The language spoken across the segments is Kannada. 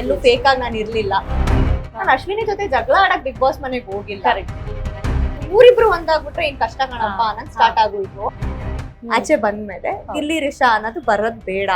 ಎಲ್ಲೂ ಫೇಕ್ ಆಗಿ ನಾನು ಇರ್ಲಿಲ್ಲ. ನಾನು ಅಶ್ವಿನಿ ಜೊತೆ ಜಗಳ ಆಡಕ್ ಬಿಗ್ ಬಾಸ್ ಮನೆಗೆ ಹೋಗಿಲ್ಲ. ಊರಿಬ್ರು ಒಂದಾಗ್ಬಿಟ್ರೆ ಏನ್ ಕಷ್ಟ ಕಾಣಪ್ಪ ಅನ್ನಂಗ್ ಸ್ಟಾರ್ಟ್ ಆಗೋಯ್ತು. ಆಚೆ ಬಂದ್ಮೇಲೆ ಗಿಲ್ಲಿ ರಿಷಾ ಅನ್ನೋದು ಬರೋದ್ ಬೇಡ.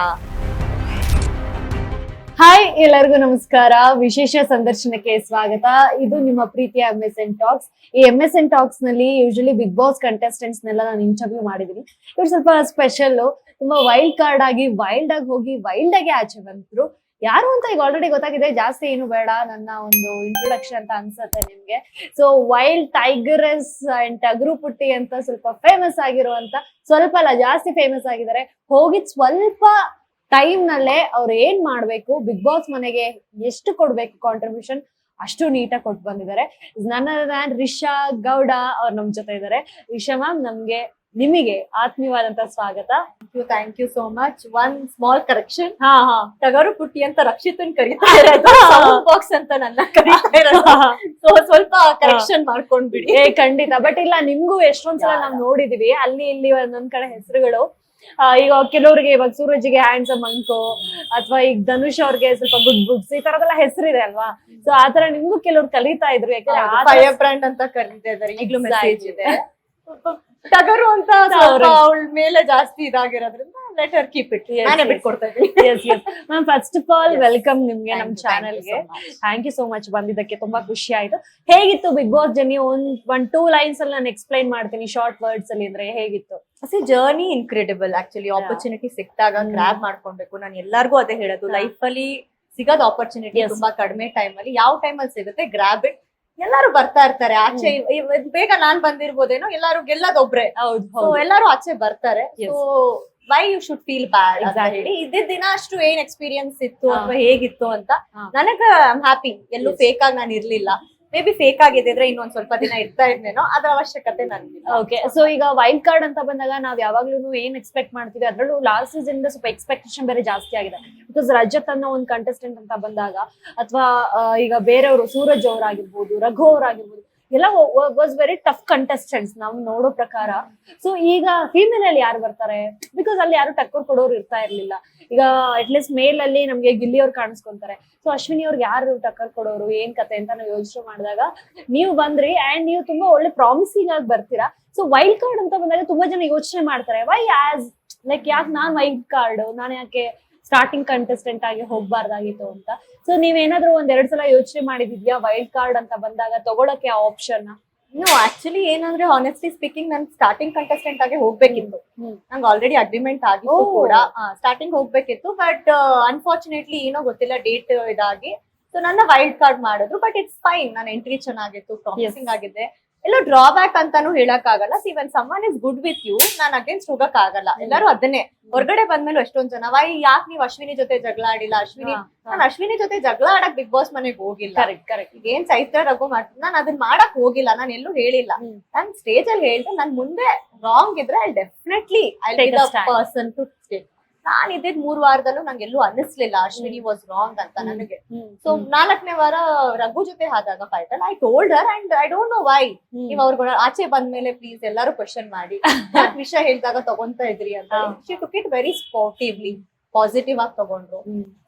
ಹಾಯ್, ಎಲ್ಲರಿಗೂ ನಮಸ್ಕಾರ. ವಿಶೇಷ ಸಂದರ್ಶನಕ್ಕೆ ಸ್ವಾಗತ. ಇದು ನಿಮ್ಮ ಪ್ರೀತಿಯ MSN ಟಾಕ್ಸ್. ಈ MSN ಟಾಕ್ಸ್ ನಲ್ಲಿ ಯೂಶಲಿ ಬಿಗ್ ಬಾಸ್ ಕಂಟೆಸ್ಟೆಂಟ್ಸ್ ನೆಲ್ಲ ನಾನು ಇಂಟರ್ವ್ಯೂ ಮಾಡಿದೀನಿ. ಇವ್ರು ಸ್ವಲ್ಪ ಸ್ಪೆಷಲ್, ತುಂಬಾ ವೈಲ್ಡ್ ಕಾರ್ಡ್ ಆಗಿ ವೈಲ್ಡ್ ಆಗಿ ಹೋಗಿ ವೈಲ್ಡ್ ಆಗಿ ಆಚೆ ಬಂದ್ರು. ಯಾರು ಅಂತ ಈಗ ಆಲ್ರೆಡಿ ಗೊತ್ತಾಗಿದೆ, ಜಾಸ್ತಿ ಏನು ಬೇಡ, ನನ್ನ ಒಂದು ಇಂಟ್ರೊಡಕ್ಷನ್ ಅಂತ ಅನ್ಸುತ್ತೆ ನಿಮ್ಗೆ. ಸೊ ವೈಲ್ಡ್ ಟೈಗರಸ್ ಅಂಡ್ ಟಗರು ಪುಟ್ಟಿ ಅಂತ ಸ್ವಲ್ಪ ಫೇಮಸ್ ಆಗಿರುವಂತ, ಸ್ವಲ್ಪ ಅಲ್ಲ ಜಾಸ್ತಿ ಫೇಮಸ್ ಆಗಿದ್ದಾರೆ. ಹೋಗಿದ್ ಸ್ವಲ್ಪ ಟೈಮ್ ನಲ್ಲೇ ಅವ್ರು ಏನ್ ಮಾಡ್ಬೇಕು, ಬಿಗ್ ಬಾಸ್ ಮನೆಗೆ ಎಷ್ಟು ಕೊಡ್ಬೇಕು ಕಾಂಟ್ರಿಬ್ಯೂಷನ್, ಅಷ್ಟು ನೀಟಾಗಿ ಕೊಟ್ಟು ಬಂದಿದ್ದಾರೆ. ನನ್ನ ರಿಷಾ ಗೌಡ ಅವ್ರು ನಮ್ ಜೊತೆ ಇದ್ದಾರೆ. ರಿಷಾ ಮ್ಯಾಮ್, ನಿಮಗೆ ಆತ್ಮೀಯವಾದಂತ ಸ್ವಾಗತ. Thank you so much. One small correction, ಹಾ, ಟಗರು ಪುಟ್ಟಿ ಅಂತ ರಕ್ಷಿತನ್ ಕರೀತಾ ಇರೋದು, ಸೌಂಡ್ ಬಾಕ್ಸ್ ಅಂತ ನನ್ನ ಕರೀತಾ ಇರೋದು. ಸೊ ಸ್ವಲ್ಪ ಕರೆಕ್ಷನ್ ಮಾಡ್ಕೊಂಡ್ಬಿಡಿ. ಖಂಡಿತ. ಬಟ್ ಇಲ್ಲ, ನಿಮ್ಗೂ ಎಷ್ಟೊಂದ್ಸಲ ನಾವ್ ನೋಡಿದೀವಿ ಅಲ್ಲಿ ಇಲ್ಲಿ ಒಂದೊಂದ್ ಕಡೆ ಹೆಸರುಗಳು. ಈಗ ಕೆಲವರಿಗೆ ಇವಾಗ ಸೂರಜ್ಗೆ ಹ್ಯಾಂಡ್ಸಮ್ ಅಂಕು, ಅಥವಾ ಈಗ ಧನುಷ್ ಅವ್ರಿಗೆ ಸ್ವಲ್ಪ ಗುಡ್ ಬುಕ್ಸ್, ಈ ತರದೆಲ್ಲ ಹೆಸರಿದೆ ಅಲ್ವಾ. ಸೊ ಆತರ ನಿಮ್ಗೂ ಕೆಲವ್ರು ಕಲಿತಾ ಇದ್ರು, ಯಾಕಂದ್ರೆ ಫೈರ್ ಬ್ರ್ಯಾಂಡ್ ಅಂತ ಕರೀತಾ ಇದಾರೆ. ಈಗಲೂ ಮೆಸೇಜ್ ಇದೆ. ಟಗರು ಅಂತ ಅವಳ ಮೇಲೆ ಜಾಸ್ತಿ ಇದಾಗಿರೋದ್ರಿಂದ ಲೆಟ್ ಹರ್ ಕೀಪ್ ಇಟ್. ನಾನೇ ಬಿಟ್ಕೊಡ್ತಾ ಇದ್ದೀನಿ. Ma'am, first of all welcome ನಿಮ್ಗೆ ನಮ್ಮ ಚಾನೆಲ್ಗೆ. ಥ್ಯಾಂಕ್ ಯು ಸೋ ಮಚ್ ಬಂದಿದ್ದಕ್ಕೆ. ತುಂಬಾ ಖುಷಿ ಆಯ್ತು. ಹೇಗಿತ್ತು ಬಿಗ್ ಬಾಸ್ ಜರ್ನಿ? ಒಂದ್ 2 ಲೈನ್ಸ್ ಅಲ್ಲಿ ನಾನು ಎಕ್ಸ್ಪ್ಲೈನ್ ಮಾಡ್ತೀನಿ, ಶಾರ್ಟ್ ವರ್ಡ್ಸ್ ಅಲ್ಲಿ. ಅಂದ್ರೆ ಹೇಗಿತ್ತು ಜರ್ನಿ? ಇನ್ಕ್ರೆಡಿಬಲ್. ಆಕ್ಚುಲಿ ಆಪರ್ಚುನಿಟಿ ಸಿಕ್ತಾಗ ಗ್ರಾಬ್ ಮಾಡ್ಕೊಳ್ಬೇಕು. ನಾನು ಎಲ್ಲಾರ್ಗು ಅದೇ ಹೇಳೋದು, ಲೈಫ್ ಅಲ್ಲಿ ಸಿಗೋದು ಆಪರ್ಚುನಿಟಿ ತುಂಬಾ ಕಡಿಮೆ ಟೈಮ್ ಅಲ್ಲಿ. ಯಾವ ಟೈಮ್ ಅಲ್ಲಿ ಸಿಗುತ್ತೆ, ಗ್ರಾಬ್ ಇಟ್. ಎಲ್ಲಾರು ಬರ್ತಾ ಇರ್ತಾರೆ ಆಚೆ. ಬೇಗ ನಾನ್ ಬಂದಿರ್ಬೋದೇನೋ, ಎಲ್ಲಾರು ಗೆಲ್ಲದೊಬ್ರೆ. ಹೌದು, ಎಲ್ಲಾರು ಆಚೆ ಬರ್ತಾರೆ. So why you should feel bad. ಇದ್ದಿದ್ ದಿನ ಅಷ್ಟು ಏನ್ ಎಕ್ಸ್ಪೀರಿಯನ್ಸ್ ಇತ್ತು ಅಥವಾ ಹೇಗಿತ್ತು ಅಂತ ನನಗ ಐಮ್ ಹ್ಯಾಪಿ. ಎಲ್ಲೂ ಫೇಕ್ ಆಗಿ ನಾನು ಇರ್ಲಿಲ್ಲ. ಮೇ ಬಿ ಫೇಕ್ ಆಗಿದ್ರೆ ಇನ್ನೊಂದ್ ಸ್ವಲ್ಪ ದಿನ ಇರ್ತಾ ಇದ್ನೇನೋ, ಅದ್ರ ಅವಶ್ಯಕತೆ ನನ್ಗಿಲ್ಲ. ಓಕೆ. ಸೊ ಈಗ ವೈಲ್ಡ್ ಕಾರ್ಡ್ ಅಂತ ಬಂದಾಗ ನಾವ್ ಯಾವಾಗ್ಲೂ ಏನ್ ಎಕ್ಸ್ಪೆಕ್ಟ್ ಮಾಡ್ತೀವಿ, ಅದ್ರಲ್ಲೂ ಲಾಸ್ಟ್ ಸೀಸನ್ ಇಂದ ಸ್ವಲ್ಪ ಎಕ್ಸ್ಪೆಕ್ಟೇಷನ್ ಬೇರೆ ಜಾಸ್ತಿ ಆಗಿದೆ. ಬಿಕಾಸ್ ರಜತ್ ಅನ್ನೋ ಒಂದು ಕಂಟೆಸ್ಟೆಂಟ್ ಅಂತ ಬಂದಾಗ, ಅಥವಾ ಈಗ ಬೇರೆಯವರು ಸೂರಜ್ ಅವರಾಗಿರ್ಬೋದು, ರಘು ಅವರಾಗಿರ್ಬೋದು, ಎಲ್ಲ ವಾಸ್ ವೆರಿ ಟಫ್ ಕಂಟೆಸ್ಟೆಂಟ್ಸ್ ನಾವು ನೋಡೋ ಪ್ರಕಾರ. ಸೊ ಈಗ ಫೀಮೇಲ್ ಅಲ್ಲಿ ಯಾರು ಬರ್ತಾರೆ? ಬಿಕಾಸ್ ಅಲ್ಲಿ ಯಾರು ಟಕ್ಕರ್ ಕೊಡೋರು ಇರ್ತಾ ಇರ್ಲಿಲ್ಲ. ಈಗ ಅಟ್ಲೀಸ್ಟ್ ಮೇಲ್ ಅಲ್ಲಿ ನಮ್ಗೆ ಗಿಲ್ಲಿ ಅವ್ರು ಕಾಣಿಸ್ಕೊಂತಾರೆ. ಸೊ ಅಶ್ವಿನಿ ಅವ್ರಿಗೆ ಯಾರು ಟಕ್ಕರ್ ಕೊಡೋರು, ಏನ್ ಕತೆ ಅಂತ ನಾವು ಯೋಚನೆ ಮಾಡಿದಾಗ ನೀವು ಬಂದ್ರಿ. ಅಂಡ್ ನೀವು ತುಂಬಾ ಒಳ್ಳೆ ಪ್ರಾಮಿಸಿಂಗ್ ಆಗಿ ಬರ್ತೀರಾ. ಸೊ ವೈಲ್ಡ್ ಕಾರ್ಡ್ ಅಂತ ಬಂದಾಗ ತುಂಬಾ ಜನ ಯೋಚನೆ ಮಾಡ್ತಾರೆ, ವೈ ಆಸ್ ಲೈಕ್ ಯಾಕೆ ನಾನ್ ವೈಲ್ಡ್ ಕಾರ್ಡ್, ನಾನು ಯಾಕೆ ಸ್ಟಾರ್ಟಿಂಗ್ ಕಂಟೆಸ್ಟೆಂಟ್ ಆಗಿ ಹೋಗ್ಬಾರ್ದಾಗಿತ್ತು ಅಂತ. ಸೊ ನೀವೇನಾದ್ರೂ 1-2 ಸಲ ಯೋಚನೆ ಮಾಡಿದ್ಯಾ ವೈಲ್ಡ್ ಕಾರ್ಡ್ ಅಂತ ಬಂದಾಗ ತಗೊಳಕ್ಕೆ ಆ ಆಪ್ಷನ್? ಆಕ್ಚುಲಿ ಏನಂದ್ರೆ, ಆನೆಸ್ಟ್ಲಿ ಸ್ಪೀಕಿಂಗ್, ನನ್ ಸ್ಟಾರ್ಟಿಂಗ್ ಕಂಟೆಸ್ಟೆಂಟ್ ಆಗಿ ಹೋಗ್ಬೇಕಿತ್ತು. ನಂಗೆ ಆಲ್ರೆಡಿ ಅಗ್ರಿಮೆಂಟ್ ಆಗಿತ್ತು ಕೂಡ, ಸ್ಟಾರ್ಟಿಂಗ್ ಹೋಗ್ಬೇಕಿತ್ತು. ಬಟ್ ಅನ್ಫಾರ್ಚುನೇಟ್ಲಿ ಏನೋ ಗೊತ್ತಿಲ್ಲ, ಡೇಟ್ ಇದಾಗಿ ಸೊ ನನ್ನ ವೈಲ್ಡ್ ಕಾರ್ಡ್ ಮಾಡಿದ್ರು. But it's fine. ನನ್ನ ಎಂಟ್ರಿ ಚೆನ್ನಾಗಿತ್ತು, ಪ್ರಾಮಿಸಿಂಗ್ ಆಗಿದೆ. ಎಲ್ಲೋ ಡ್ರಾಬ್ಯಾಕ್ ಅಂತಾನು ಹೇಳಕ್ ಆಗಲ್ಲ. Even someone is good with you, ನಾನ್ ಅಗೇನ್ಸ್ಟ್ ಹೋಗಕ್ ಆಗಲ್ಲ. ಎಲ್ಲರೂ ಅದನ್ನೇ. ಹೊರಗಡೆ ಬಂದ್ಮೇಲೆ ಎಷ್ಟೊಂದ್ ಜನ, ವೈ ಯಾಕೆ ನೀವ್ ಅಶ್ವಿನಿ ಜೊತೆ ಜಗಳ ಆಡಿಲ್ಲ? ನಾನು ಅಶ್ವಿನಿ ಜೊತೆ ಜಗಳ ಆಡಕ್ ಬಿಗ್ ಬಾಸ್ ಮನೆಗೆ ಹೋಗಿಲ್ಲ. ಈಗ ಏನ್ ಚೈತ್ರ ರಘು ಮಾಡ್ತೀನಿ, ನಾನು ಅದನ್ನ ಮಾಡಕ್ ಹೋಗಿಲ್ಲ. ನಾನು ಎಲ್ಲೂ ಹೇಳಿಲ್ಲ. ನಾನ್ ಸ್ಟೇಜ್ ಅಲ್ಲಿ ಹೇಳ್ದೆ, ನನ್ ಮುಂದೆ ರಾಂಗ್ ಇದ್ರೆ I definitely I be the person to stay. ನಾನ್ ಇದ್ದಿದ್ 3 ವಾರದಲ್ಲೂ ನಂಗೆ ಎಲ್ಲೂ ಅನ್ನಿಸ್ಲಿಲ್ಲ ಅಶ್ವಿನಿ ವಾಸ್ ರಾಂಗ್ ಅಂತ ನನಗೆ. ಸೊ 4ನೇ ವಾರ ರಘು ಜೊತೆ ಆದಾಗ ಫೈಟಲ್ I told Har, and I don't know why ನೀವ್ ಅವ್ರ ಆಚೆ ಬಂದ್ಮೇಲೆ ಪ್ಲೀಸ್ ಎಲ್ಲರೂ ಕ್ವಶನ್ ಮಾಡಿ ವಿಷಯ ಹೇಳಿದಾಗ ತಗೊಂತ ಇದ್ರಿ ಅಂತ. She took it very sportively, positive ಆಗಿ ತಗೊಂಡ್ರು.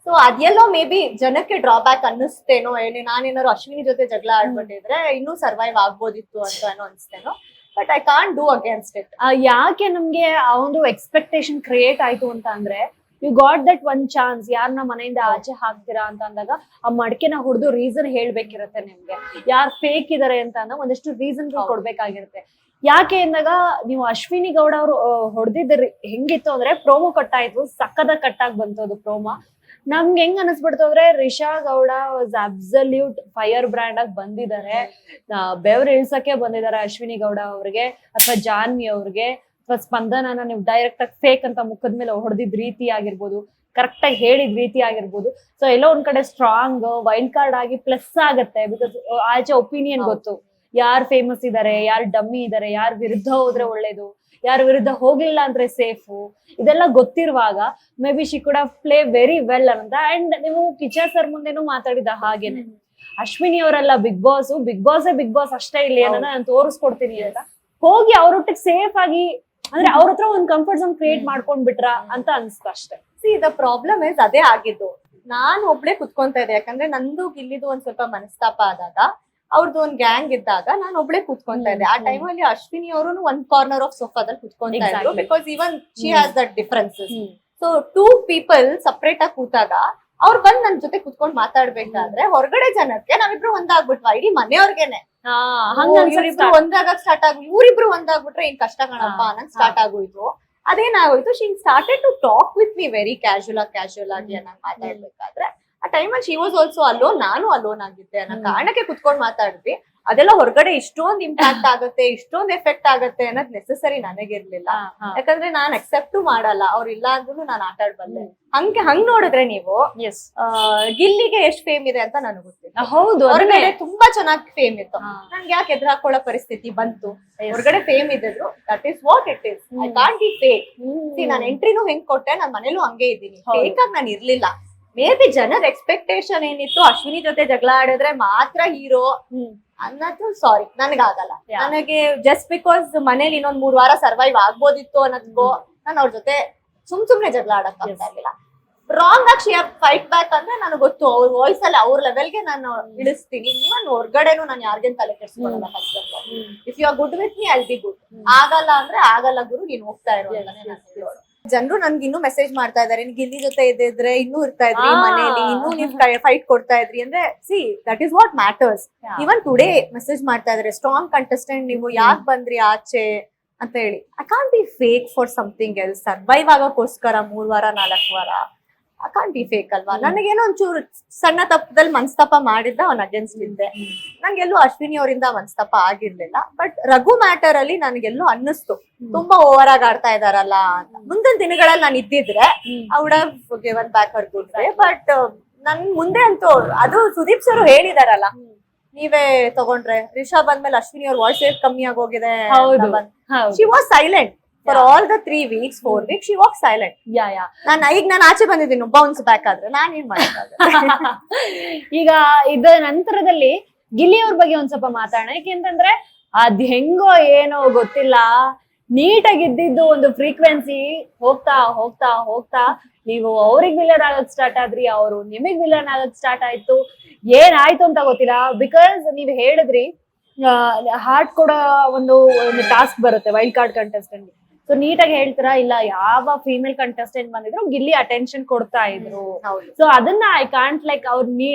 ಸೊ ಅದೆಲ್ಲೋ ಮೇ ಬಿ ಜನಕ್ಕೆ ಡ್ರಾಬ್ಯಾಕ್ ಅನ್ನಿಸ್ತೇನೋ, ನಾನೇನಾದ್ರು ಅಶ್ವಿನಿ ಜೊತೆ ಜಗಳ ಆಡ್ಬಿಟ್ಟಿದ್ರೆ ಇನ್ನೂ ಸರ್ವೈವ್ ಆಗ್ಬೋದಿತ್ತು ಅಂತ ಅನಿಸ್ತೇನೋ. But I can't do against it. ಯಾಕೆ ನಮ್ಗೆ ಆ ಒಂದು ಎಕ್ಸ್ಪೆಕ್ಟೇಷನ್ ಕ್ರಿಯೇಟ್ ಆಯ್ತು ಅಂತ ಅಂದ್ರೆ, you got that one chance. ಯಾರನ್ನ ಮನೆಯಿಂದ ಆಚೆ ಹಾಕ್ತೀರಾ ಅಂತ ಅಂದಾಗ ಆ ಮಡಿಕೆನ ಹೊಡೆದು ರೀಸನ್ ಹೇಳ್ಬೇಕಿರತ್ತೆ ನಿಮ್ಗೆ. ಯಾರು ಫೇಕ್ ಇದಾರೆ ಅಂತ ಅಂದಾಗ ಒಂದಷ್ಟು ರೀಸನ್ ಕೊಡ್ಬೇಕಾಗಿರುತ್ತೆ. ಯಾಕೆ ಅಂದಾಗ, ನೀವು ಅಶ್ವಿನಿ ಗೌಡ ಅವರು ಹೊಡೆದಿದ್ದ ಹೆಂಗಿತ್ತು ಅಂದ್ರೆ, ಪ್ರೋಮೋ ಕಟ್ಟಾಯ್ತು, ಸಕ್ಕದ ಕಟ್ಟಾಗಿ ಬಂತು ಅದು ಪ್ರೋಮೋ. ನಮ್ಗೆ ಹೆಂಗ್ ಅನಿಸ್ಬಿಡ್ತು ಅಂದ್ರೆ, Risha Gowda was absolute fire brand ಆಗಿ ಬಂದಿದ್ದಾರೆ. ಬೆವರು ಇಳ್ಸಕ್ಕೆ ಬಂದಿದ್ದಾರೆ ಅಶ್ವಿನಿ ಗೌಡ ಅವ್ರಿಗೆ, ಅಥವಾ ಜಾನ್ವಿ ಅವ್ರಿಗೆ, ಅಥವಾ ಸ್ಪಂದನನ ನೀವು ಡೈರೆಕ್ಟ್ ಆಗಿ ಫೇಕ್ ಅಂತ ಮುಖದ ಮೇಲೆ ಹೊಡೆದಿದ್ ರೀತಿ ಆಗಿರ್ಬೋದು, ಕರೆಕ್ಟ್ ಆಗಿ ಹೇಳಿದ ರೀತಿ ಆಗಿರ್ಬೋದು. ಸೊ ಎಲ್ಲೋ ಒಂದ್ ಕಡೆ ಸ್ಟ್ರಾಂಗ್ ವೈಲ್ಡ್ ಕಾರ್ಡ್ ಆಗಿ ಪ್ಲಸ್ ಆಗತ್ತೆ. ಬಿಕಾಸ್ ಆಚೆ ಒಪಿನಿಯನ್ ಗೊತ್ತು, ಯಾರು ಫೇಮಸ್ ಇದಾರೆ, ಯಾರು ಡಮ್ಮಿ ಇದಾರೆ, ಯಾರು ವಿರುದ್ಧ ಹೋದ್ರೆ ಒಳ್ಳೇದು, ಯಾರ ವಿರುದ್ಧ ಹೋಗ್ಲಿಲ್ಲ ಅಂದ್ರೆ ಸೇಫು, ಇದೆಲ್ಲ ಗೊತ್ತಿರುವಾಗ maybe she could have play very well ಅಂತ. ಅಂಡ್ ನೀವು ಕಿಚಾ ಸರ್ ಮುಂದೆನೂ ಮಾತಾಡಿದ ಹಾಗೇನೆ, ಅಶ್ವಿನಿ ಅವರೆಲ್ಲ ಬಿಗ್ ಬಾಸ್, ಬಿಗ್ ಬಾಸ್ ಅಷ್ಟೇ ಇಲ್ಲಿ ಅನ್ನೋದನ್ನ ನಾನು ತೋರಿಸ್ಕೊಡ್ತೀನಿ ಅಂತ ಹೋಗಿ ಅವ್ರೊಟ್ಟಿಗೆ ಸೇಫ್ ಆಗಿ, ಅಂದ್ರೆ ಅವ್ರ ಹತ್ರ ಒಂದ್ ಕಂಫರ್ಟ್ ಝೋನ್ ಕ್ರಿಯೇಟ್ ಮಾಡ್ಕೊಂಡ್ ಬಿಟ್ರ ಅಂತ ಅನ್ಸ್ತು ಅಷ್ಟೇ. ದ ಪ್ರಾಬ್ಲಮ್ ಇಸ್ ಅದೇ ಆಗಿದ್ದು. ನಾನ್ ಒಬ್ಳೆ ಕುತ್ಕೊಂತ ಇದ್ದೆ, ಯಾಕಂದ್ರೆ ನಂದು ಗಿಲ್ಲಿದು ಒಂದ್ ಸ್ವಲ್ಪ ಮನಸ್ತಾಪ ಆದಾಗ, ಅವ್ರದ್ದು ಒಂದ್ ಗ್ಯಾಂಗ್ ಇದ್ದಾಗ ನಾನು ಒಬ್ಳೆ ಕುತ್ಕೊಂತ ಇದ್ದೆ. ಆ ಟೈಮಲ್ಲಿ ಅಶ್ವಿನಿ ಅವರು ಒಂದ್ ಕಾರ್ನರ್ ಆಫ್ ಸೋಫಾದಲ್ಲಿ ಕುತ್ಕೊಂತ ಇದ್ರು, because even she has that differences. So 2 people separate ಆಗಿ ಕೂತಾಗ ಅವ್ರು ಬಂದ್ ನನ್ ಜೊತೆ ಕುತ್ಕೊಂಡ್ ಮಾತಾಡ್ಬೇಕಾದ್ರೆ ಹೊರಗಡೆ ಜನಕ್ಕೆ ನಾವಿಬ್ರು ಒಂದಾಗ್ಬಿಟ್ವಾ, ಇಡೀ ಮನೆಯವ್ರಿಗೆನೆ ಇವ್ರಿಬ್ರು ಒಂದಾಗಕ್ ಸ್ಟಾರ್ಟ್ ಆಗಿ, ಇವ್ರಿಬ್ರು ಒಂದಾಗ್ಬಿಟ್ರೆ ಏನ್ ಕಷ್ಟ ಕಣಪ್ಪ ಅನ್ನಂಗ್ ಸ್ಟಾರ್ಟ್ ಆಗೋಯ್ತು. ಅದೇನಾಗೋಯ್ತು, she started to talk with me very casual ಆಗಿ ಅನ್ನಂಗ್ ಮಾತಾಡ್ಬೇಕಾದ್ರೆ ಆ ಟೈಮಲ್ಲಿ ಶಿ ವಾಸ್ ಆಲ್ಸೋ ಅಲೋನ್, ನಾನು ಅಲೋನ್ ಆಗಿದ್ದೆ ಅನ್ನೋ ಕಾರಣಕ್ಕೆ ಕುತ್ಕೊಂಡ್ ಮಾತಾಡಿದ್ವಿ. ಅದೆಲ್ಲ ಹೊರಗಡೆ ಇಷ್ಟೊಂದ್ ಇಂಪ್ಯಾಕ್ಟ್ ಆಗುತ್ತೆ, ಇಷ್ಟೊಂದ್ ಎಫೆಕ್ಟ್ ಆಗುತ್ತೆ ಅನ್ನೋದ್ ನೆಸೆಸರಿ ನನಗಿರ್ಲಿಲ್ಲ. ಯಾಕಂದ್ರೆ ನಾನ್ ಅಕ್ಸೆಪ್ಟು ಮಾಡಲ್ಲ, ಅವ್ರ ಇಲ್ಲ ಅಂದ್ರೂ ನಾನ್ ಆಟ ಆಡ್ಬಲ್ಲೆ. ಹಂಗ್ ನೋಡಿದ್ರೆ ನೀವು ಗಿಲ್ಲಿಗೆ ಎಷ್ಟ್ ಫೇಮ್ ಇದೆ ಅಂತ ನನಗೆ ಗೊತ್ತಿಲ್ಲ. ಹೌದು, ಹೊರಗಡೆ ತುಂಬಾ ಚೆನ್ನಾಗಿ ಫೇಮ್ ಇತ್ತು, ನನ್ಗೆ ಯಾಕೆ ಎದುರು ಹಾಕೊಳ್ಳೋ ಪರಿಸ್ಥಿತಿ ಬಂತು? ಹೊರಗಡೆ ಫೇಮ್ ಇದ್ದಿದ್ರು, that is what it is. I can't be fake. ನಾನ್ ಎಂಟ್ರಿನೂ ಹೆಂಗ್ ಕೊಟ್ಟೆ, ನಾನ್ ಮನೇಲೂ ಹಂಗೆ ಇದ್ದೀನಿ, ಫೇಕ್ ಆಗಿ ನಾನು ಇರ್ಲಿಲ್ಲ. ಮೇ ಬಿ ಜನದ ಎಕ್ಸ್ಪೆಕ್ಟೇಷನ್ ಏನಿತ್ತು, ಅಶ್ವಿನಿ ಜೊತೆ ಜಗಳ ಆಡಿದ್ರೆ ಮಾತ್ರ ಹೀರೋ ಅನ್ನೋದು ಸಾರಿ ನನಗಾಗಲ್ಲ. ನನಗೆ ಜಸ್ಟ್ ಬಿಕಾಸ್ ಮನೇಲಿ ಇನ್ನೊಂದ್ 3 ವಾರ ಸರ್ವೈವ್ ಆಗ್ಬೋದಿತ್ತು ಅನ್ನೋದಕ್ಕೋ ನಾನು ಅವ್ರ ಜೊತೆ ಸುಮ್ನೆ ಜಗಳ ಆಡಕ್ ಆಗ್ತಾ ಇರ್ಲಿಲ್ಲ. ರಾಂಗ್ ಆಗಿ ಶಿ ಫೈಟ್ ಬ್ಯಾಕ್ ಅಂದ್ರೆ ನನಗೆ ಗೊತ್ತು, ಅವ್ರ ವಾಯ್ಸ್ ಅಲ್ಲಿ ಅವ್ರ ಲೆವೆಲ್ಗೆ ನಾನು ಇಳಿಸ್ತೀನಿ. ಇವನ್ ಹೊರಗಡೆನು ನಾನು ಯಾರಿಗೇನ್ ತಲೆ ಕೆಡ್ಸ್ಕೊಳ್ಳಲ್ಲ. If you are good with me I be good. ಆಗಲ್ಲ ಅಂದ್ರೆ ಆಗಲ್ಲ ಗುರು, ನೀನ್ ಹೋಗ್ತಾ ಇರೋ ಜನರು ನನ್ಗೆ ಇನ್ನೂ ಮೆಸೇಜ್ ಮಾಡ್ತಾ ಇದಾರೆ, ಗಿಲ್ಲಿ ಜೊತೆ ಇದ್ದಿದ್ರೆ ಇನ್ನೂ ಇರ್ತಾ ಇದ್ರಿ ಮನೇಲಿ, ಇನ್ನೂ ನೀವ್ ಫೈಟ್ ಕೊಡ್ತಾ ಇದ್ರಿ ಅಂದ್ರೆ, see that is what matters. Even today message ಮಾಡ್ತಾ ಇದಾರೆ, ಸ್ಟ್ರಾಂಗ್ ಕಂಟೆಸ್ಟೆಂಟ್ ನೀವು, ಯಾಕೆ ಬಂದ್ರಿ ಆಚೆ ಅಂತ ಹೇಳಿ. I can't be fake for something else. Survive ಆಗೋಕ್ಕೋಸ್ಕರ 3 ವಾರ 4 ವಾರ ಐ ಕಾಂಟ್ ಬಿ ಫೇಕ್ ಅಲ್ವಾ? ನನಗೇನೋ ಒಂಚೂರು ಸಣ್ಣ ತಪ್ಪದಲ್ಲಿ ಮನಸ್ತಾಪ ಮಾಡಿದ್ದ ಅವ್ನ ಅಗೇನ್ಸ್ಟ್ ಇದ್ದೆ. ನಂಗೆಲ್ಲೂ ಅಶ್ವಿನಿ ಅವರಿಂದ ಮನಸ್ತಾಪ ಆಗಿರ್ಲಿಲ್ಲ. ಬಟ್ ರಘು ಮ್ಯಾಟರ್ ಅಲ್ಲಿ ನನಗೆಲ್ಲೋ ಅನ್ನಿಸ್ತು, ತುಂಬಾ ಓವರ್ ಆಗಿ ಆಡ್ತಾ ಇದಾರಲ್ಲ ಅಂತ. ಮುಂದಿನ ದಿನಗಳಲ್ಲಿ ನಾನು ಇದ್ದಿದ್ರೆ I would have given back Har good way. But ನನ್ ಮುಂದೆ ಅಂತೂ ಅದು ಸುದೀಪ್ ಸರ್ ಹೇಳಿದಾರಲ್ಲ, ನೀವೇ ತಗೊಂಡ್ರೆ ರಿಷಾ ಬಂದ್ಮೇಲೆ ಅಶ್ವಿನಿ ಅವ್ರ ವಾಯ್ಸ್ ಕಮ್ಮಿ ಆಗೋಗಿದೆ. She was silent for all the 3 weeks 4 weeks she was silent. ನಾನು ಆಚೆ ಬಂದಿದ್ದೀನಿ, ಬೌನ್ಸ್ ಬ್ಯಾಕ್ ಆದ್ರೆ ನಾನು ಏನ್ ಮಾಡೋದು? ಈಗ ಇದ ನಂತರದಲ್ಲಿ ಗಿಲ್ಲಿ ಅವ್ರ ಬಗ್ಗೆ ಒಂದ್ ಸ್ವಲ್ಪ ಮಾತಾಡೋಣ. ಯಾಕೆಂತಂದ್ರೆ ಅದ್ ಹೆಂಗೋ ಏನೋ ಗೊತ್ತಿಲ್ಲ, ನೀಟಾಗಿ ಇದ್ದಿದ್ದು ಒಂದು ಫ್ರೀಕ್ವೆನ್ಸಿ ಹೋಗ್ತಾ ಹೋಗ್ತಾ ಹೋಗ್ತಾ ನೀವು ಅವ್ರಿಗೆ ವಿಲನ್ ಆಗಕ್ ಸ್ಟಾರ್ಟ್ ಆದ್ರಿ, ಅವರು ನಿಮಗ್ ವಿಲನ್ ಆಗಕ್ ಸ್ಟಾರ್ಟ್ ಆಯ್ತು. ಏನಾಯ್ತು ಅಂತ ಗೊತ್ತಿಲ್ಲ. ಬಿಕಾಸ್ ನೀವ್ ಹೇಳಿದ್ರಿ ಹಾರ್ಟ್ ಕೊಡೋ ಒಂದು ಟಾಸ್ಕ್ ಬರುತ್ತೆ ವೈಲ್ಡ್ ಕಾರ್ಡ್ ಕಂಟೆಸ್ಟೆಂಟ್. ಸೊ ನೀಟಾಗಿ ಹೇಳ್ತೀರಾ, ಇಲ್ಲ ಯಾವ ಫೀಮೇಲ್ ಕಂಟೆಸ್ಟೆಂಟ್ ಬಂದಿದ್ರು ಗಿಲ್ಲಿ ಅಟೆನ್ಷನ್ ಕೊಡ್ತಾ ಇದ್ರು. ಸೊ ಅದನ್ನ ಐ ಕಾಂಟ್ ಲೈಕ್ ಅವ್ರ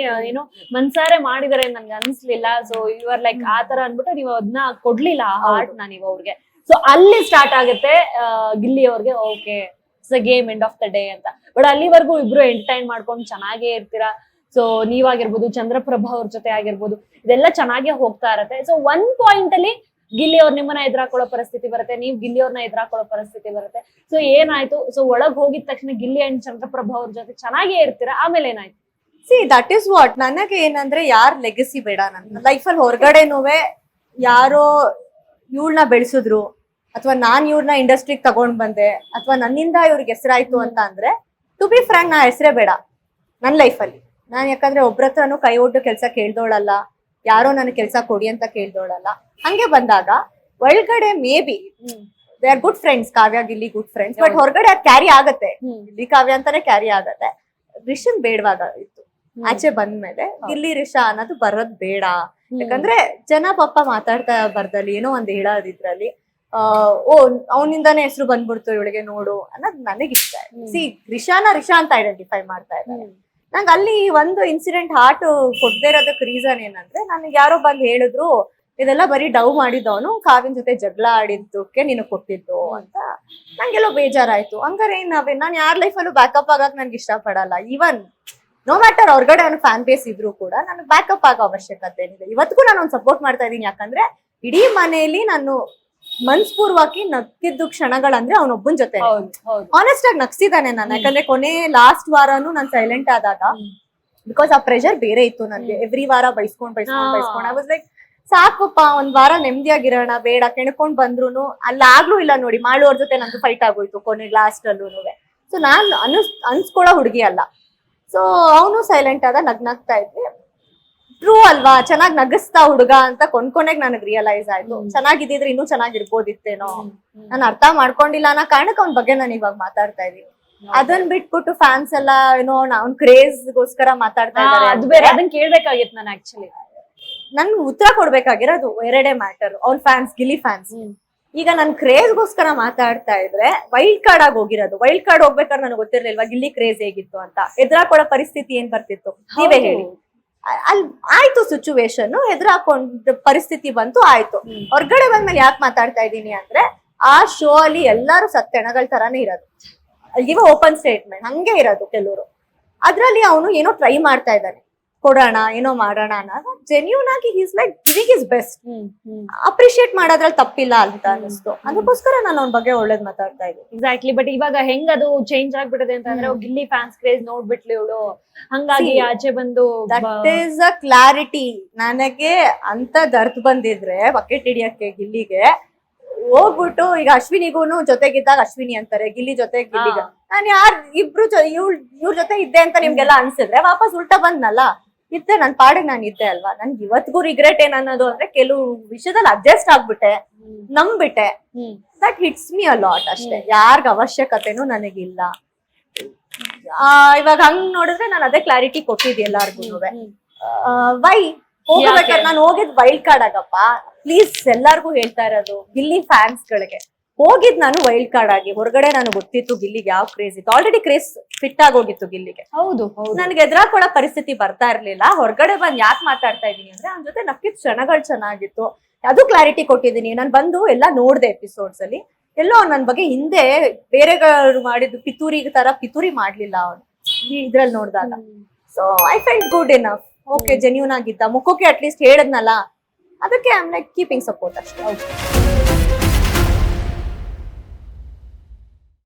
ಏನೋ ಮನ್ಸಾರೆ ಮಾಡಿದಾರೆ ನನ್ಗೆ ಅನ್ಸ್ಲಿಲ್ಲ. ಸೊ ಯುವರ್ ಲೈಕ್ ಆತರ ಅನ್ಬಿಟ್ಟು ನೀವು ಅದನ್ನ ಕೊಡ್ಲಿಲ್ಲ ಆ ಹಾರ್ಟ್ ನ ನೀವು ಅವ್ರಿಗೆ. ಸೊ ಅಲ್ಲಿ ಸ್ಟಾರ್ಟ್ ಆಗುತ್ತೆ ಗಿಲ್ಲಿ ಅವ್ರಿಗೆ, okay it's a game end of the day ಅಂತ. ಬಟ್ ಅಲ್ಲಿವರೆಗೂ ಇಬ್ರು ಎಂಟರ್ಟೈನ್ ಮಾಡ್ಕೊಂಡು ಚೆನ್ನಾಗೇ ಇರ್ತೀರಾ. ಸೊ ನೀವಾಗಿರ್ಬೋದು, ಚಂದ್ರಪ್ರಭಾ ಅವ್ರ ಜೊತೆ ಆಗಿರ್ಬೋದು, ಇದೆಲ್ಲ ಚೆನ್ನಾಗೇ ಹೋಗ್ತಾ ಇರತ್ತೆ. ಸೊ ಒಂದ್ ಪಾಯಿಂಟ್ ಅಲ್ಲಿ ಗಿಲ್ಲಿ ಅವ್ರ ನಿಮ್ಮನ್ನ ಎದುರಾಕೊಳ್ಳೋ ಪರಿಸ್ಥಿತಿ ಬರುತ್ತೆ, ನೀವ್ ಗಿಲ್ಲಿ ಅವ್ರನ್ನ ಎದುರಾಕೊಳ್ಳೋ ಪರಿಸ್ಥಿತಿ ಬರುತ್ತೆ. ಸೊ ಏನಾಯ್ತು? ಸೊ ಒಳಗ್ ಹೋಗಿದ ತಕ್ಷಣ ಗಿಲ್ಲಿ ಅಂಡ್ ಚಂದ್ರಪ್ರಭಾ ಅವ್ರ ಜೊತೆ ಚೆನ್ನಾಗೇ ಇರ್ತೀರಾ, ಆಮೇಲೆ ಏನಾಯ್ತು? See that is what. ನನಗೆ ಏನಂದ್ರೆ ಯಾರ್ ಲೆಗಸಿ ಬೇಡ. ನನ್ನ ಲೈಫಲ್ಲಿ ಹೊರಗಡೆನುವೆ ಯಾರೋ ಇವ್ಳನ್ನ ಬೆಳೆಸಿದ್ರು, ಅಥವಾ ನಾನ್ ಇವ್ರನ್ನ ಇಂಡಸ್ಟ್ರಿಗೆ ತಗೊಂಡ್ ಬಂದೆ, ಅಥವಾ ನನ್ನಿಂದ ಇವ್ರಿಗೆ ಹೆಸರಾಯ್ತು ಅಂತ ಅಂದ್ರೆ, ಟು ಬಿ ಫ್ರಾಂಕ್ ನಾ ಹೆಸರೇ ಬೇಡ ನನ್ ಲೈಫಲ್ಲಿ. ನಾನ್ ಯಾಕಂದ್ರೆ ಒಬ್ರತ್ರನು ಕೈ ಒಡ್ಡು ಕೆಲ್ಸ ಕೇಳ್ದೋಳಲ್ಲ, ಯಾರೋ ನನಗೆ ಕೆಲ್ಸ ಕೊಡಿ ಅಂತ ಕೇಳ್ದೋಳಲ್ಲ. ಹಂಗೆ ಬಂದಾಗ ಒಳಗಡೆ may be they are good friends, Kavya Gilli good friends. But ಹೊರಗಡೆ ಅದು ಕ್ಯಾರಿ ಆಗತ್ತೆ, ಗಿಲ್ಲಿ ಕಾವ್ಯ ಅಂತಾನೆ ಕ್ಯಾರಿ ಆಗತ್ತೆ. ರಿಷನ್ ಬೇಡವಾಗ ಇತ್ತು, ಆಚೆ ಬಂದ್ಮೇಲೆ ಗಿಲ್ಲಿ ರಿಷಾ ಅನ್ನೋದು ಬರೋದ್ ಬೇಡ. ಯಾಕಂದ್ರೆ ಜನ ಪಾಪ ಮಾತಾಡ್ತಾ ಬರ್ದಲ್ಲಿ ಏನೋ ಒಂದ್ ಹೇಳೋದಿದ್ರಲ್ಲಿ ಓ ಅವನಿಂದಾನೇ ಹೆಸರು ಬಂದ್ಬಿಡ್ತು ಇವಳಿಗೆ ನೋಡು ಅನ್ನೋದು ನನಗಿಷ್ಟ. ಸಿ ರಿಷಾ ಅಂತ ಐಡೆಂಟಿಫೈ ಮಾಡ್ತಾ ಇದ್ದಾರೆ. ನಂಗೆ ಅಲ್ಲಿ ಒಂದು ಇನ್ಸಿಡೆಂಟ್ ಹಾರ್ಟ್ ಕೊಡದೇ ಇರೋದಕ್ಕೆ ರೀಸನ್ ಏನಂದ್ರೆ, ನನಗೆ ಯಾರೋ ಬಂದು ಹೇಳಿದ್ರು ಇದೆಲ್ಲ ಬರೀ ಡವ್ ಮಾಡಿದವನು ಕಾವ್ಯನ್ ಜೊತೆ ಜಗಳ ಆಡಿದ್ದಕ್ಕೆ ನೀನು ಕೊಟ್ಟಿದ್ದು ಅಂತ. ನಂಗೆಲ್ಲೋ ಬೇಜಾರಾಯ್ತು. ಹಂಗಾರೆ ನಾನು ಯಾರ ಲೈಫಲ್ಲೂ ಬ್ಯಾಕಪ್ ಆಗಕ್ ನನ್ಗೆ ಇಷ್ಟ ಪಡಲ್ಲ. ಈವನ್ ನೋ ಮ್ಯಾಟರ್ ಹೊರಗಡೆ ಅವ್ನ ಫ್ಯಾನ್ ಬೇಸ್ ಇದ್ರು ಕೂಡ ನನಗೆ ಬ್ಯಾಕಪ್ ಆಗೋ ಅವಶ್ಯಕತೆ ಏನಿದೆ. ಇವತ್ತಿಗೂ ನಾನು ಅವ್ನು ಸಪೋರ್ಟ್ ಮಾಡ್ತಾ ಇದ್ದೀನಿ. ಯಾಕಂದ್ರೆ ಇಡೀ ಮನೆಯಲ್ಲಿ ನಾನು ಮನ್ಸ್ಪೂರ್ವಕಿ ನಗ್ತಿದ್ದು ಕ್ಷಣಗಳಂದ್ರೆ ಅವನೊಬ್ಬನ ಜೊತೆ ಆನೆಸ್ಟ್ ಆಗಿ ನಗ್ಸಿದಾನೆ ನಾನು. ಯಾಕಂದ್ರೆ ಕೊನೆ ಲಾಸ್ಟ್ ವಾರನು ನಾನು ಸೈಲೆಂಟ್ ಆದಾಗ, ಬಿಕಾಸ್ ಆ ಪ್ರೆಷರ್ ಬೇರೆ ಇತ್ತು ನನ್ಗೆ. ಎವ್ರಿ ವಾರ ಬೈಸ್ಕೊಂಡ್ ಐ ವಾಸ್ ಲೈಕ್ ಸಾಕಪ್ಪ ಒಂದ್ ವಾರ ನೆಮ್ಮದಿಯಾಗಿರೋಣ, ಬೇಡ ಕೆಣ್ಕೊಂಡ್ ಬಂದ್ರು ಅಲ್ಲಾಗ್ಲೂ ಇಲ್ಲ ನೋಡಿ, ಮಾಡೋರ್ ಜೊತೆ ನಂದು ಫೈಟ್ ಆಗೋಯ್ತು ಕೊನೆ ಲಾಸ್ಟ್ ಅಲ್ಲೂನುವೆ. ಸೊ ನಾನ್ ಅನ್ಸ್ಕೊಳ್ಳೋ ಹುಡುಗಿ ಅಲ್ಲ. ಸೊ ಅವನು ಸೈಲೆಂಟ್ ಆದ, ನಗ್ನಾಗ್ತಾ ಇದ್ವಿ. ಟ್ರೂ ಅಲ್ವಾ, ಚೆನ್ನಾಗ್ ನಗಸ್ತಾ ಹುಡುಗ ಅಂತ ಕೊನೆಗೆ ನನಗ್ ರಿಯಲೈಸ್ ಆಯ್ತು. ಚೆನ್ನಾಗಿದ್ದಿದ್ರೆ ಇನ್ನೂ ಚೆನ್ನಾಗಿರ್ಬೋದಿತ್ತೇನೋ, ನಾನು ಅರ್ಥ ಮಾಡ್ಕೊಂಡಿಲ್ಲ ಅನ್ನೋ ಕಾರಣಕ್ಕೆ ಅವ್ನ ಬಗ್ಗೆ ನಾನು ಇವಾಗ ಮಾತಾಡ್ತಾ ಇದೀನಿ. ಅದನ್ ಬಿಟ್ಬಿಟ್ಟು ಫ್ಯಾನ್ಸ್ ಎಲ್ಲ ಏನೋ ಅವ್ನ್ ಕ್ರೇಜ್ಗೋಸ್ಕರ ಮಾತಾಡ್ತಾ ಅದು ಇದ್ದಾರೆ. ಬೇರೆ, ಅದನ್ನ ಕೇಳ್ಬೇಕಾಗಿತ್ತು ನಾನು ಆಕ್ಚುಲಿ. ನನ್ ಉತ್ತರ ಕೊಡ್ಬೇಕಾಗಿರೋದು ಎರಡೇ ಮ್ಯಾಟರ್. ಅವ್ನ್ ಫ್ಯಾನ್ಸ್, ಗಿಲ್ಲಿ ಫ್ಯಾನ್ಸ್. ಈಗ ನನ್ ಕ್ರೇಜ್ಗೋಸ್ಕರ ಮಾತಾಡ್ತಾ ಇದ್ರೆ ವೈಲ್ಡ್ ಕಾರ್ಡ್ ಆಗಿ ಹೋಗಿರೋದು. ವೈಲ್ಡ್ ಕಾರ್ಡ್ ಹೋಗ್ಬೇಕಾದ್ರೆ ನನಗೆ ಗೊತ್ತಿರ್ಲಿಲ್ವಾ ಗಿಲ್ಲಿ ಕ್ರೇಜ್ ಹೇಗಿತ್ತು ಅಂತ. ಎದುರಾಕೊಳ್ಳೋ ಪರಿಸ್ಥಿತಿ ಏನ್ ಬರ್ತಿತ್ತು ನೀವೇ ಹೇಳಿ. ಅಲ್ಲಿ ಆಯ್ತು ಸಿಚುವೇಶನ್, ಹೆದರಾಕೊಂಡ್ ಪರಿಸ್ಥಿತಿ ಬಂತು, ಆಯ್ತು. ಹೊರ್ಗಡೆ ಬಂದ್ಮೇಲೆ ಯಾಕೆ ಮಾತಾಡ್ತಾ ಇದ್ದೀನಿ ಅಂದ್ರೆ, ಆ ಶೋ ಅಲ್ಲಿ ಎಲ್ಲಾರು ಸತ್ತೆಣಗಳ ತರಾನೇ ಇರೋದು. ಇವ ಓಪನ್ ಸ್ಟೇಟ್ಮೆಂಟ್ ಹಂಗೆ ಇರೋದು ಕೆಲವರು. ಅದ್ರಲ್ಲಿ ಅವನು ಏನೋ ಟ್ರೈ ಮಾಡ್ತಾ ಇದ್ದಾನೆ, ಕೊಡೋಣ ಏನೋ ಮಾಡೋಣ ಅನ್ನೋದು. ಜೆನ್ಯೂನ್ ಆಗಿ is like giving is best. Appreciate ಮಾಡೋದ್ರಲ್ಲಿ ತಪ್ಪಿಲ್ಲ ಅಂತ ಅನಿಸ್ತು. ಅದಕ್ಕೋಸ್ಕರ ನಾನು ಅವ್ನ ಬಗ್ಗೆ ಒಳ್ಳೇದ್ ಮಾತಾಡ್ತಾ ಇದ್ದೀನಿ. ಎಕ್ಸಾಕ್ಟ್ಲಿ. ಬಟ್ ಇವಾಗ ಹೆಂಗ್ ಅದು ಚೇಂಜ್ ಆಗ್ಬಿಟ್ಟಿದೆ ಅಂತಂದ್ರೆ, ಗಿಲ್ಲಿ ಫ್ಯಾನ್ಸ್ ಕ್ರೇಜ್ ನೋಡ್ಬಿಟ್ಲಿ ಇವಳು, ಹಂಗಾಗಿ ಆಚೆ ಬಂದು ದಟ್ ಈಸ್ ಅ ಕ್ಲಾರಿಟಿ. ನನಗೆ ಅಂತ ದರ್ದ್ ಬಂದಿದ್ರೆ ಬಕೆಟ್ ಹಿಡಿಯಕ್ಕೆ ಗಿಲ್ಲಿಗೆ ಹೋಗ್ಬಿಟ್ಟು, ಈಗ ಅಶ್ವಿನಿಗೂನು ಜೊತೆಗಿದ್ದಾಗ ಅಶ್ವಿನಿ ಅಂತಾರೆ, ಗಿಲ್ಲಿ ಜೊತೆ ಗಿಲ್ಲಿಗ. ನಾನು ಇಬ್ರು ಇವ್ರ ಜೊತೆ ಇದ್ದೆ ಅಂತ ನಿಮ್ಗೆಲ್ಲ ಅನ್ಸಿದ್ರೆ ವಾಪಸ್ ಉಲ್ಟಾ ಬಂದ್ನಲ್ಲ, ಇದ್ದೆ ನನ್ ಪಾಡಿಗೆ ನಾನು ಇದ್ದೆ ಅಲ್ವಾ. ನನ್ಗೆ ಇವತ್ತಿಗೂ ರಿಗ್ರೆಟ್ ಏನ್ ಅನ್ನೋದು ಅಂದ್ರೆ, ಕೆಲವು ವಿಷಯದಲ್ಲಿ ಅಡ್ಜಸ್ಟ್ ಆಗ್ಬಿಟ್ಟೆ, ನಂಬಿಟ್ಟೆ. That hits me a lot ಅಷ್ಟೇ. ಯಾರ್ಗ ಅವಶ್ಯಕತೆನೂ ನನಗಿಲ್ಲ. ಇವಾಗ ಹಂಗ್ ನೋಡಿದ್ರೆ ನಾನು ಅದೇ ಕ್ಲಾರಿಟಿ ಕೊಟ್ಟಿದ್ದೆ ಎಲ್ಲಾರ್ಗು. ವೈ ಹೋಗ್ಬೇಕಾದ್ರೆ ನಾನು ಹೋಗಿದ್ ವೈಲ್ಡ್ ಕಾರ್ಡ್ ಆಗಪ್ಪ, ಪ್ಲೀಸ್ ಎಲ್ಲಾರ್ಗು ಹೇಳ್ತಾ ಇರೋದು ಗಿಲ್ಲಿ ಫ್ಯಾನ್ಸ್ ಗಳಿಗೆ. ಹೋಗಿದ್ ನಾನು ವೈಲ್ಡ್ ಕಾರ್ಡ್ ಆಗಿ, ಹೊರಗಡೆ ನನಗೆ ಗೊತ್ತಿತ್ತು ಗಿಲ್ಲಿಗೆ ಯಾವ ಕ್ರೇಜ್ ಇತ್ತು. ಆಲ್ರೆಡಿ ಕ್ರೇಜ್ ಫಿಟ್ ಆಗೋಗಿತ್ತು ಗಿಲ್ಲಿಗೆ. ಹೌದು, ನನ್ಗೆ ಎದುರಾಕೊಳ್ಳೋ ಪರಿಸ್ಥಿತಿ ಬರ್ತಾ ಇರ್ಲಿಲ್ಲ. ಹೊರಗಡೆ ಬಂದ್ ಯಾಕೆ ಮಾತಾಡ್ತಾ ಇದೀನಿ ಅಂದ್ರೆ, ಅವ್ನ ಜೊತೆ ನಕ್ಕಿದ್ ಕ್ಷಣಗಳು ಚೆನ್ನಾಗಿತ್ತು, ಅದು ಕ್ಲಾರಿಟಿ ಕೊಟ್ಟಿದ್ದೀನಿ. ನಾನು ಬಂದು ಎಲ್ಲ ನೋಡ್ದೆ ಎಪಿಸೋಡ್ಸ್ ಅಲ್ಲಿ. ಎಲ್ಲೋ ನನ್ ಬಗ್ಗೆ ಹಿಂದೆ ಬೇರೆ ಮಾಡಿದ್ದು ಪಿತೂರಿ ತರ ಪಿತೂರಿ ಮಾಡ್ಲಿಲ್ಲ ಅವನು ಇದ್ರಲ್ಲಿ ನೋಡಿದಾಗ. So I felt good enough. Okay, genuine ಆಗಿದ್ದ, ಮುಖಕ್ಕೆ ಅಟ್ಲೀಸ್ಟ್ ಹೇಳದ್ನಲ್ಲ, ಅದಕ್ಕೆ I am like keeping support ಅಷ್ಟೇ.